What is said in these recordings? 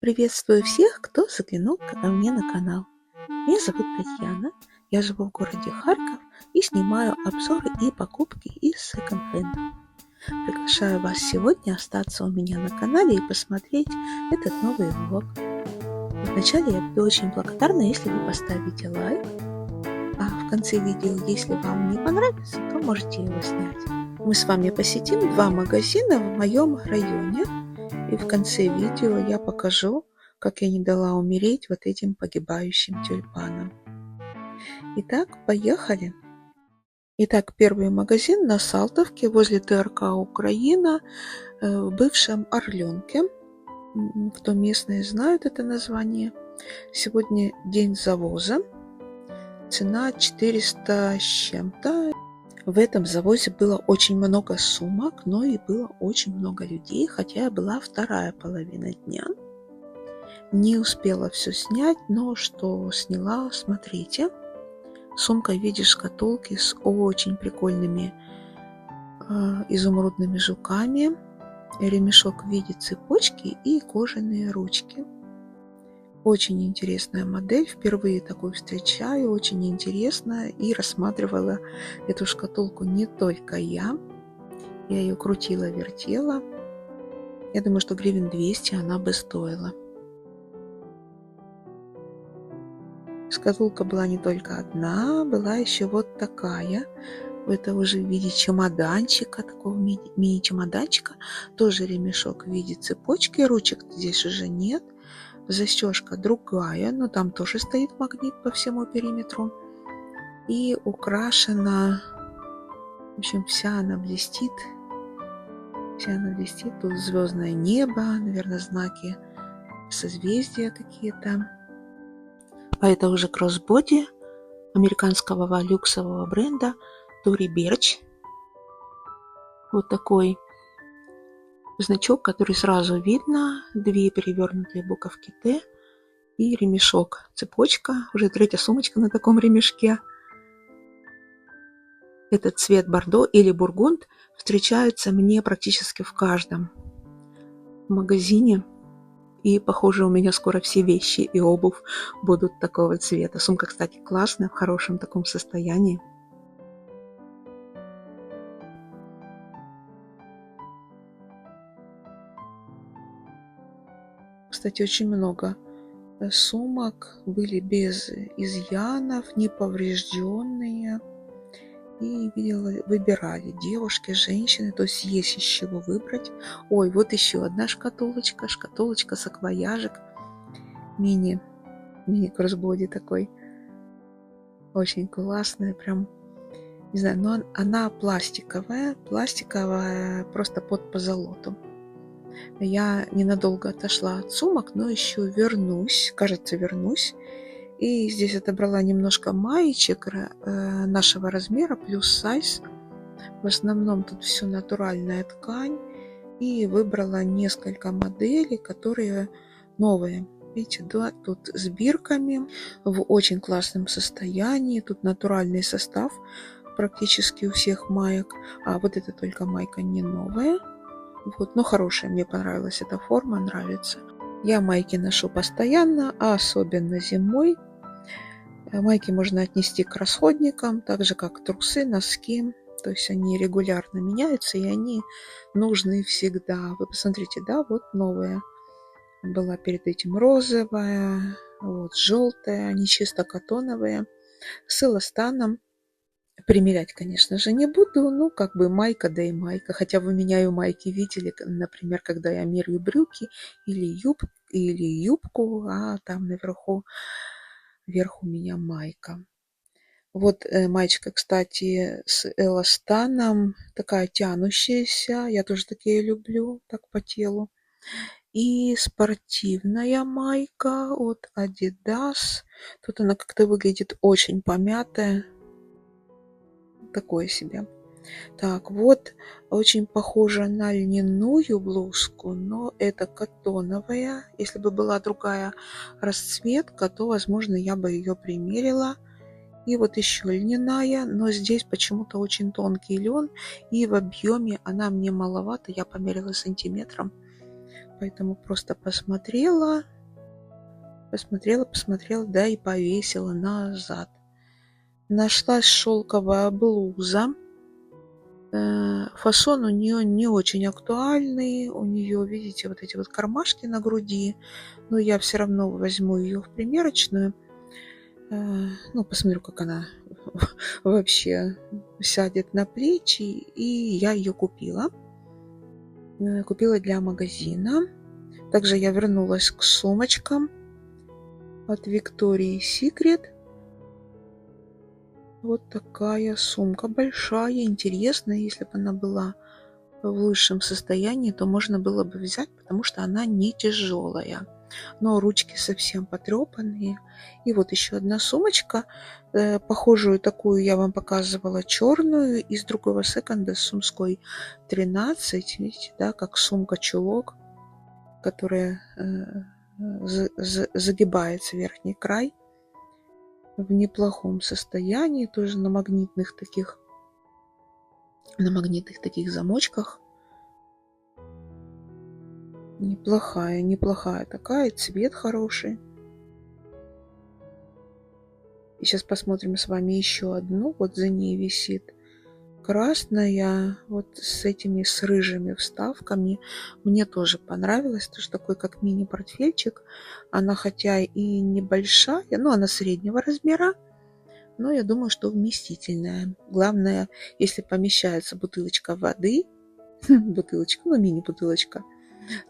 Приветствую всех, кто заглянул ко мне на канал. Меня зовут Татьяна, я живу в городе Харьков и снимаю обзоры и покупки из секонд-хенда. Приглашаю вас сегодня остаться у меня на канале и посмотреть этот новый влог. Вначале я буду очень благодарна, если вы поставите лайк, а в конце видео, если вам не понравится, то можете его снять. Мы с вами посетим два магазина в моем районе. И в конце видео я покажу, как я не дала умереть вот этим погибающим тюльпанам. Итак, поехали. Итак, первый магазин на Салтовке возле ТРК Украина в бывшем Орленке. Кто местные знают это название. Сегодня день завоза. Цена 400 с чем-то. В этом завозе было очень много сумок, но и было очень много людей, хотя была вторая половина дня. Не успела все снять, но что сняла, смотрите. Сумка в виде шкатулки с очень прикольными изумрудными жуками, ремешок в виде цепочки и кожаные ручки. Очень интересная модель, впервые такую встречаю, очень интересная, и рассматривала эту шкатулку не только я ее крутила, вертела. Я думаю, что гривен 200 она бы стоила. Шкатулка была не только одна, была еще вот такая. Это уже в виде чемоданчика, такого мини-чемоданчика. Тоже ремешок в виде цепочки, ручек здесь уже нет. Застежка другая, но там тоже стоит магнит по всему периметру. И украшена, в общем, вся она блестит. Тут звездное небо, наверное, знаки созвездия какие-то. А это уже кроссбоди американского люксового бренда Tory Burch. Вот такой значок, который сразу видно, две перевернутые буковки Т и ремешок, цепочка, уже третья сумочка на таком ремешке. Этот цвет бордо или бургунд встречается мне практически в каждом магазине, и похоже, у меня скоро все вещи и обувь будут такого цвета. Сумка, кстати, классная, в хорошем таком состоянии. Кстати, очень много сумок были без изъянов, неповрежденные. И видела, выбирали девушки, женщины, то есть есть из чего выбрать. Ой, вот еще одна шкатулочка саквояжик. Мини-кроссбоди такой. Очень классная, прям, не знаю, но она пластиковая просто под позолоту. Я ненадолго отошла от сумок, но еще вернусь, кажется, вернусь. И здесь отобрала немножко маечек нашего размера, плюс сайз. В основном тут все натуральная ткань. И выбрала несколько моделей, которые новые. Видите, да, тут с бирками, в очень классном состоянии. Тут натуральный состав практически у всех маек. А вот это только майка не новая. Вот, но хорошая, мне понравилась эта форма, нравится. Я майки ношу постоянно, а особенно зимой. Майки можно отнести к расходникам, так же как трусы, носки. То есть они регулярно меняются, и они нужны всегда. Вы посмотрите, да, вот новая. Была перед этим розовая, вот желтая, они чисто катоновые. С эластаном. Примерять, конечно же, не буду, ну, как бы майка, да и майка. Хотя вы меняю майки видели, например, когда я меряю брюки или юбку, а там наверху, вверху у меня майка. Вот маечка, кстати, с эластаном, такая тянущаяся, я тоже такие люблю, так по телу. И спортивная майка от Adidas. Тут она как-то выглядит очень помятая. Такое себе. Так, вот очень похожа на льняную блузку, но это катоновая. Если бы была другая расцветка, то, возможно, я бы ее примерила. И вот еще льняная, но здесь почему-то очень тонкий лен, и в объеме она мне маловато. Я померила сантиметром, поэтому просто посмотрела. посмотрела, да и повесила назад. Нашлась шелковая блуза. Фасон у нее не очень актуальный. У нее, видите, вот эти вот кармашки на груди. Но я все равно возьму ее в примерочную. Ну, посмотрю, как она вообще сядет на плечи. И я ее купила. Купила для магазина. Также я вернулась к сумочкам от Victoria's Secret. Вот такая сумка большая, интересная. Если бы она была в лучшем состоянии, то можно было бы взять, потому что она не тяжелая. Но ручки совсем потрепанные. И вот еще одна сумочка, похожую такую я вам показывала, черную, из другого секонда, Сумской 13. Видите, да, как сумка-чулок, которая загибается верхний край. В неплохом состоянии, тоже на магнитных таких замочках. Неплохая такая, цвет хороший. И сейчас посмотрим с вами еще одну. Вот за ней висит красная, вот с рыжими вставками. Мне тоже понравилось, тоже такой как мини-портфельчик. Она хотя и небольшая, но она среднего размера, но я думаю, что вместительная. Главное, если помещается бутылочка воды, мини-бутылочка,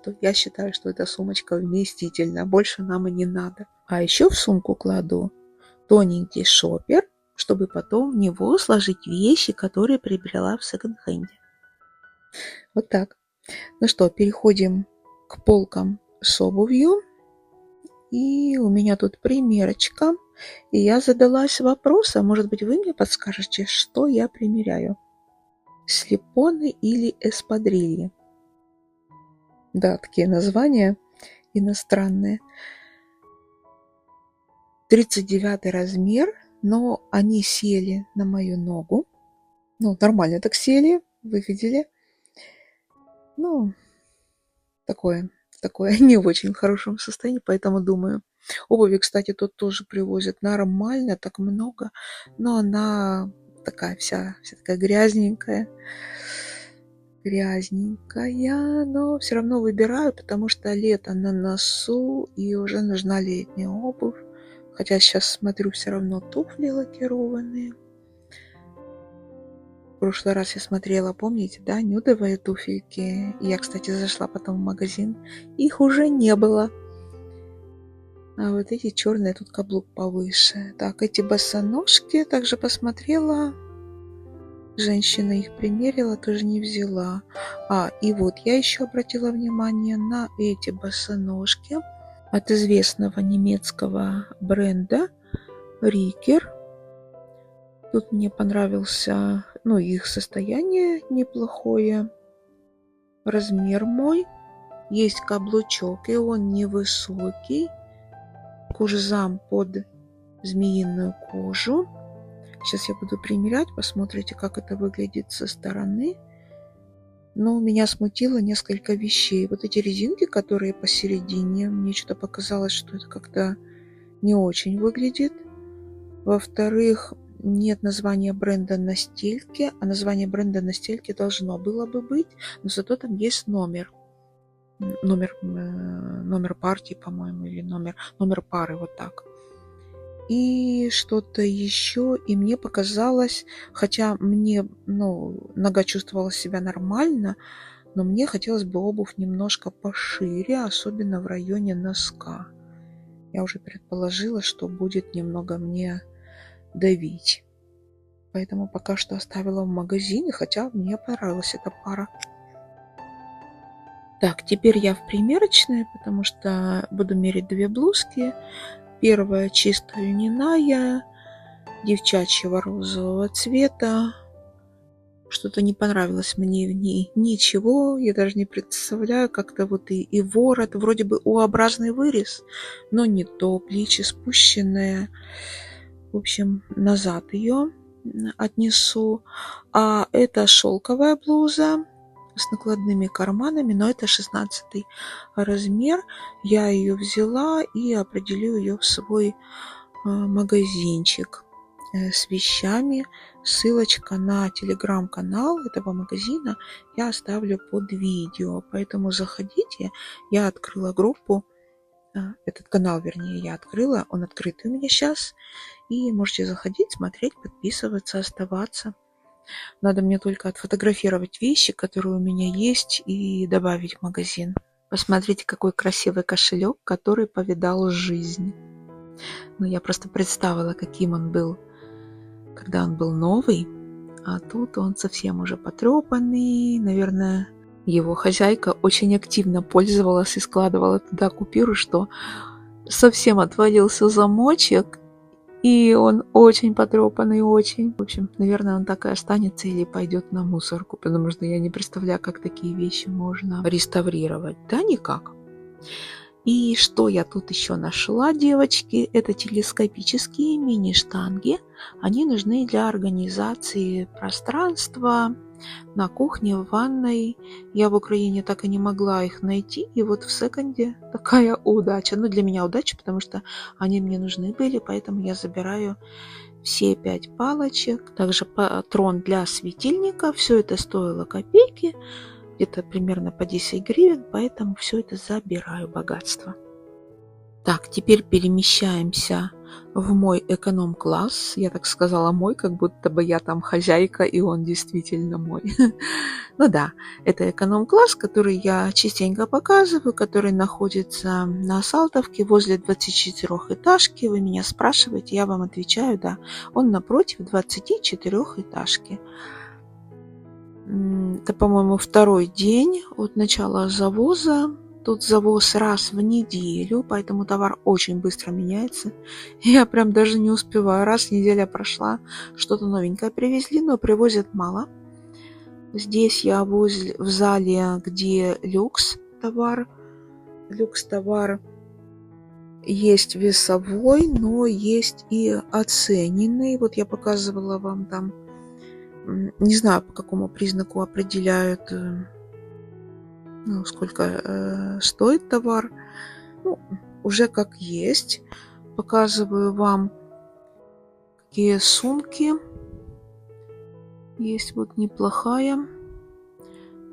то я считаю, что эта сумочка вместительная. Больше нам и не надо. А еще в сумку кладу тоненький шопер, чтобы потом в него сложить вещи, которые приобрела в секонд-хенде. Вот так. Ну что, переходим к полкам с обувью. И у меня тут примерочка. И я задалась вопросом, может быть, вы мне подскажете, что я примеряю? Слепоны или эспадрильи? Да, такие названия иностранные. 39 размер, но они сели на мою ногу. Ну, нормально так сели, вы видели. Ну, такое не в очень хорошем состоянии, поэтому думаю. Обуви, кстати, тут тоже привозят нормально, так много, но она такая вся такая грязненькая, но все равно выбираю, потому что лето на носу и уже нужна летняя обувь. Хотя сейчас смотрю, все равно туфли лакированные. В прошлый раз я смотрела, помните, да, нюдовые туфельки. Я, кстати, зашла потом в магазин. Их уже не было. А вот эти черные, тут каблук повыше. Так, эти босоножки также посмотрела. Женщина их примерила, тоже не взяла. И вот я еще обратила внимание на эти босоножки от известного немецкого бренда Рикер. Тут мне понравился, их состояние неплохое. Размер мой. Есть каблучок, и он невысокий. Кожзам под змеиную кожу. Сейчас я буду примерять, посмотрите, как это выглядит со стороны. Но меня смутило несколько вещей. Вот эти резинки, которые посередине, мне что-то показалось, что это как-то не очень выглядит. Во-вторых, нет названия бренда на стельке, а название бренда на стельке должно было бы быть, но зато там есть номер партии, по-моему, или номер пары, вот так. И что-то еще, и мне показалось, хотя мне, нога чувствовала себя нормально, но мне хотелось бы обувь немножко пошире, особенно в районе носка. Я уже предположила, что будет немного мне давить. Поэтому пока что оставила в магазине, хотя мне понравилась эта пара. Так, теперь я в примерочной, потому что буду мерить две блузки. Первая чисто льняная, девчачьего розового цвета. Что-то не понравилось мне в ней. Ничего, я даже не представляю, как-то вот и ворот, вроде бы U-образный вырез, но не то, плечи спущенные. В общем, назад ее отнесу. А это шелковая блуза с накладными карманами, но это 16 размер. Я ее взяла и определю ее в свой магазинчик с вещами. Ссылочка на телеграм-канал этого магазина я оставлю под видео, поэтому заходите. Я открыла группу, этот канал, вернее, я открыла, он открытый у меня сейчас, и можете заходить, смотреть, подписываться, оставаться. Надо мне только отфотографировать вещи, которые у меня есть, и добавить в магазин. Посмотрите, какой красивый кошелек, который повидал жизнь. Ну, я просто представила, каким он был, когда он был новый, а тут он совсем уже потрепанный. Наверное, его хозяйка очень активно пользовалась и складывала туда купюры, что совсем отвалился замочек, и он очень потрепанный, очень. В общем, наверное, он так и останется или пойдет на мусорку, потому что я не представляю, как такие вещи можно реставрировать. Да никак. И что я тут еще нашла, девочки? Это телескопические мини-штанги. Они нужны для организации пространства на кухне, в ванной. Я в Украине так и не могла их найти. И вот в секонде такая удача. Ну, для меня удача, потому что они мне нужны были, поэтому я забираю все 5 палочек. Также патрон для светильника. Все это стоило копейки. Где-то примерно по 10 гривен, поэтому все это забираю, богатство. Так, теперь перемещаемся в мой эконом-класс. Я так сказала мой, как будто бы я там хозяйка, и он действительно мой. Ну да, это эконом-класс, который я частенько показываю, который находится на Салтовке возле 24-этажки. Вы меня спрашиваете, я вам отвечаю, да. Он напротив 24-этажки. Это, по-моему, второй день от начала завоза. Тут завоз раз в неделю, поэтому товар очень быстро меняется. Я прям даже не успеваю. Раз неделя прошла, что-то новенькое привезли, но привозят мало. Здесь я в зале, где люкс товар. Люкс товар есть весовой, но есть и оцененный. Вот я показывала вам там. Не знаю, по какому признаку определяют, сколько стоит товар. Ну, уже как есть. Показываю вам, какие сумки. Есть вот неплохая.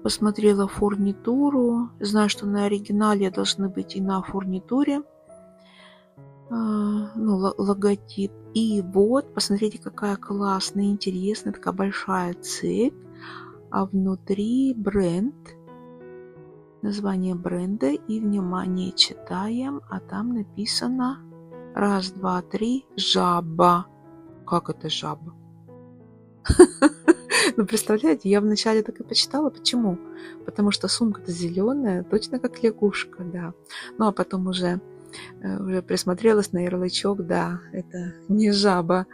Посмотрела фурнитуру. Знаю, что на оригинале должны быть и на фурнитуре. Логотип. И вот, посмотрите, какая классная, интересная, такая большая цепь. А внутри бренд. Название бренда. И, внимание, читаем. А там написано 1, 2, 3, жаба. Как это жаба? Ну, представляете, я вначале так и почитала. Почему? Потому что сумка-то зеленая, точно как лягушка, да. Ну, а потом уже присмотрелась на ярлычок, да, это не жаба,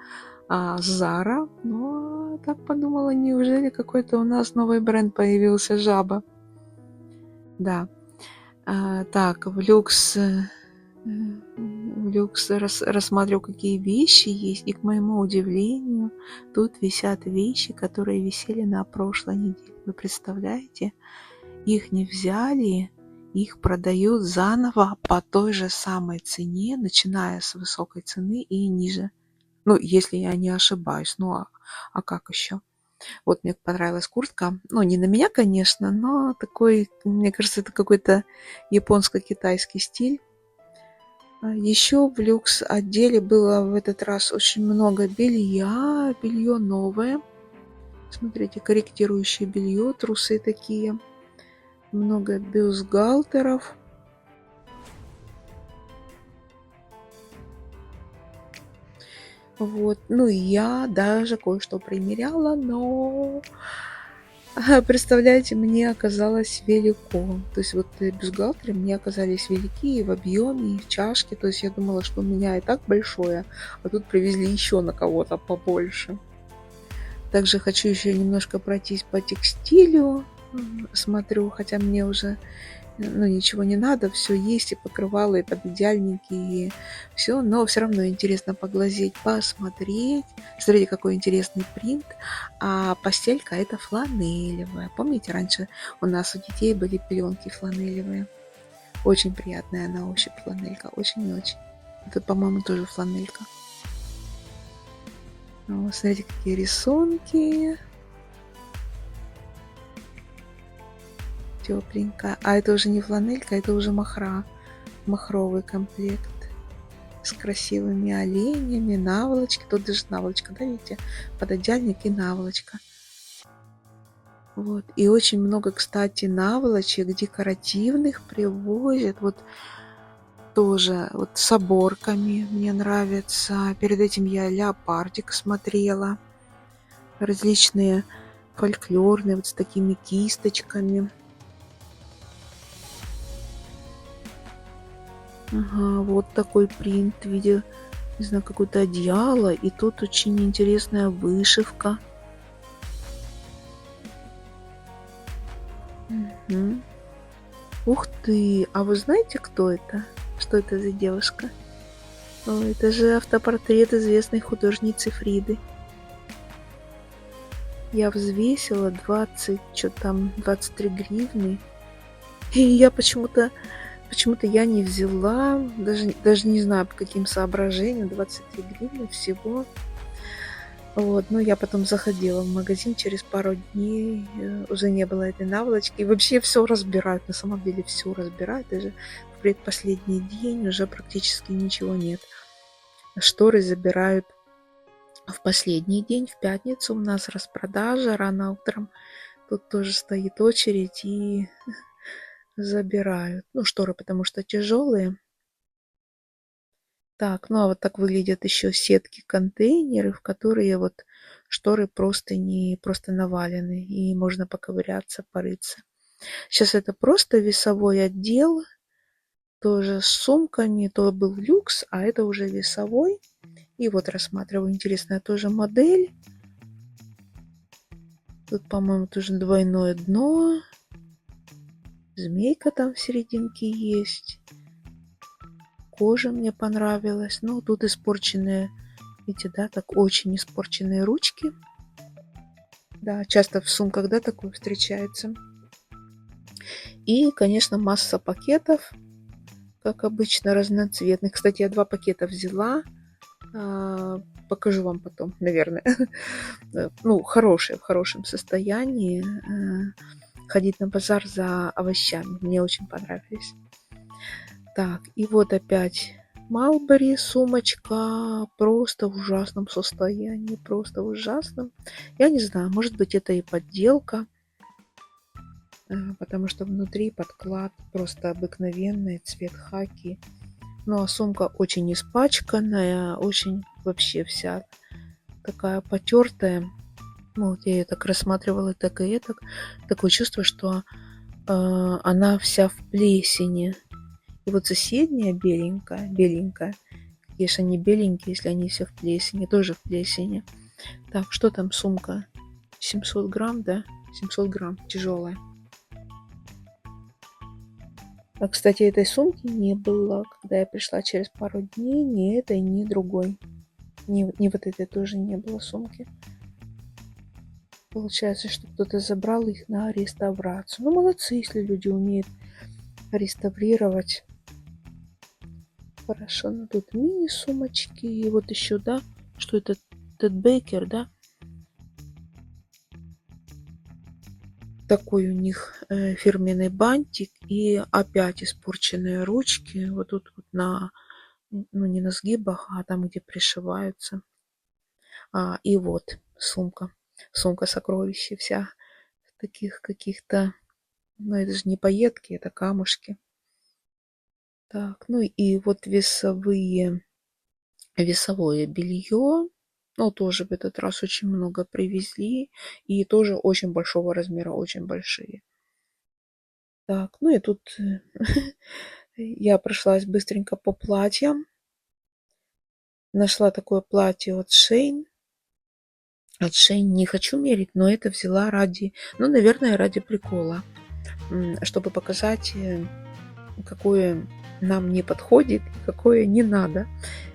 а Zara. Но так подумала, неужели какой-то у нас новый бренд появился, жаба? Да. Так, в люкс рассматриваю, какие вещи есть. И, к моему удивлению, тут висят вещи, которые висели на прошлой неделе. Вы представляете? Их не взяли, их продают заново по той же самой цене, начиная с высокой цены и ниже. Ну, если я не ошибаюсь. Ну, а как еще? Вот мне понравилась куртка. Ну, не на меня, конечно, но такой, мне кажется, это какой-то японско-китайский стиль. Еще в люкс отделе было в этот раз очень много белья. Белье новое. Смотрите, корректирующее белье, трусы такие. Много бюстгальтеров. Вот. Ну, и я даже кое-что примеряла, но, представляете, мне оказалось велико. То есть вот бюстгальтеры мне оказались велики и в объеме, и в чашке. То есть я думала, что у меня и так большое, а тут привезли еще на кого-то побольше. Также хочу еще немножко пройтись по текстилю. Смотрю, хотя мне уже ну, ничего не надо, все есть, и покрывало, и пододеяльники, и все, но все равно интересно поглазеть, посмотреть. Смотрите, какой интересный принт. А постелька это фланелевая. Помните, раньше у нас у детей были пеленки фланелевые. Очень приятная на ощупь фланелька, очень и очень. Это, по-моему, тоже фланелька. Ну, смотрите, какие рисунки. Тепленько. А это уже не фланелька, это уже махра. Махровый комплект с красивыми оленями, наволочки. Тут даже наволочка, да, видите? Пододеяльник и наволочка. Вот. И очень много, кстати, наволочек декоративных привозят. Вот тоже вот с оборками мне нравится. Перед этим я леопардик смотрела. Различные фольклорные, вот с такими кисточками. Ага, вот такой принт в виде, не знаю, какое-то одеяло. И тут очень интересная вышивка. Мгм. Ух ты! А вы знаете, кто это? Что это за девушка? О, это же автопортрет известной художницы Фриды. Я взвесила 20, что там, 23 гривны. И я почему-то я не взяла, даже не знаю по каким соображениям, 23 гривны всего. Вот, но я потом заходила в магазин через пару дней, уже не было этой наволочки. И вообще все разбирают, на самом деле все разбирают. Даже в предпоследний день уже практически ничего нет. Шторы забирают в последний день, в пятницу у нас распродажа рано утром. Тут тоже стоит очередь и забирают. Ну, шторы, потому что тяжелые. Так, ну а вот так выглядят еще сетки контейнеры, в которые вот шторы просто не просто навалены, и можно поковыряться, порыться. Сейчас это просто весовой отдел, тоже с сумками, то был люкс, а это уже весовой. И вот рассматриваю интересная тоже модель. Тут, по-моему, тоже двойное дно. Змейка там в серединке есть. Кожа мне понравилась. Ну, тут испорченные, видите, да, так очень испорченные ручки. Да, часто в сумках, да, такое встречается. И, конечно, масса пакетов, как обычно, разноцветных. Кстати, я 2 пакета взяла. Покажу вам потом, наверное. Ну, хорошие, в хорошем состоянии. Ходить на базар за овощами. Мне очень понравились. Так, и вот опять Малбери сумочка. Просто в ужасном состоянии. Просто в ужасном. Я не знаю, может быть, это и подделка. Потому что внутри подклад просто обыкновенный, цвет хаки. Ну, а сумка очень испачканная, очень вообще вся такая потертая. Ну, вот я ее так рассматривала, так и так. Такое чувство, что она вся в плесени. И вот соседняя беленькая, беленькая. Какие же они беленькие, если они все в плесени, тоже в плесени. Так, что там сумка? 700 грамм, да? 700 грамм, тяжелая. А, кстати, этой сумки не было, когда я пришла через пару дней, ни этой, ни другой. Ни вот этой тоже не было сумки. Получается, что кто-то забрал их на реставрацию. Ну, молодцы, если люди умеют реставрировать. Хорошо, ну тут мини-сумочки. И вот еще, да, что это? Тед Бейкер, да? Такой у них фирменный бантик. И опять испорченные ручки. Вот тут вот на, ну не на сгибах, а там, где пришиваются. И вот сумка. Сумка-сокровище вся в таких каких-то... Ну, это же не пайетки, это камушки. Так, ну и вот весовое белье. Ну, тоже в этот раз очень много привезли. И тоже очень большого размера, очень большие. Так, ну и тут я прошлась быстренько по платьям. Нашла такое платье от Шейн. От Шейн не хочу мерить, но это взяла ради, ну, наверное, ради прикола. чтобы показать, какое нам не подходит и какое не надо.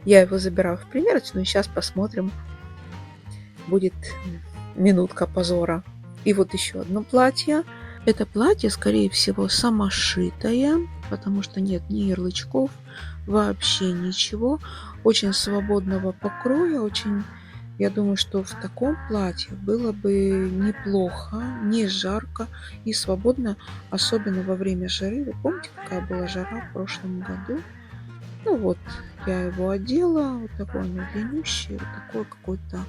Я его забираю в примерочную, сейчас посмотрим. Будет минутка позора. И вот еще одно платье. Это платье, скорее всего, самошитое, потому что нет ни ярлычков, вообще ничего. Очень свободного покроя, очень... Я думаю, что в таком платье было бы неплохо, не жарко и свободно, особенно во время жары. Вы помните, какая была жара в прошлом году? Ну вот, я его одела, вот такой он длиннющий, вот такой какой-то,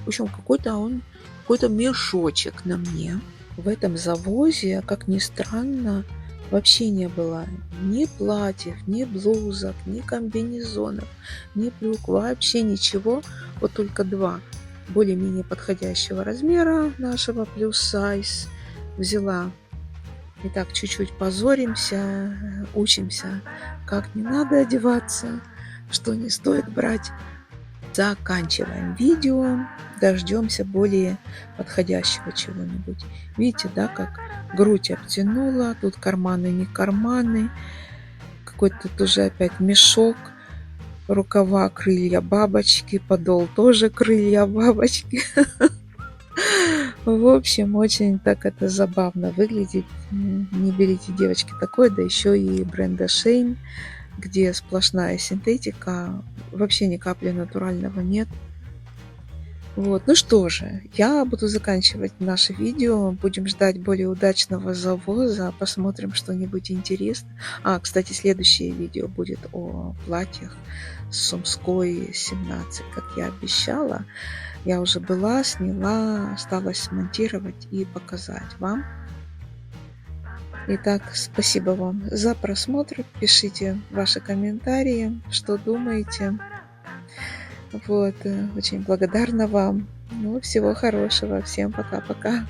в общем, какой-то мешочек на мне. В этом завозе, как ни странно, вообще не было ни платьев, ни блузок, ни комбинезонов, ни брюк, вообще ничего. Вот только два более-менее подходящего размера нашего плюс сайз взяла. Итак, чуть-чуть позоримся, учимся, как не надо одеваться, что не стоит брать. Заканчиваем видео, дождемся более подходящего чего-нибудь. Видите, да, как грудь обтянула, тут карманы не карманы, какой-то тоже опять мешок, рукава крылья бабочки, подол тоже крылья бабочки. В общем, очень так это забавно выглядит. Не берите, девочки, такое, да еще и бренда Shein, где сплошная синтетика, вообще ни капли натурального нет. Вот, ну что же, я буду заканчивать наше видео, будем ждать более удачного завоза, посмотрим что-нибудь интересное. Кстати, следующее видео будет о платьях с Сумской 17, как я обещала. Я уже была, сняла, осталось смонтировать и показать вам. Итак, спасибо вам за просмотр. Пишите ваши комментарии, что думаете. Вот, очень благодарна вам. Ну, всего хорошего. Всем пока-пока.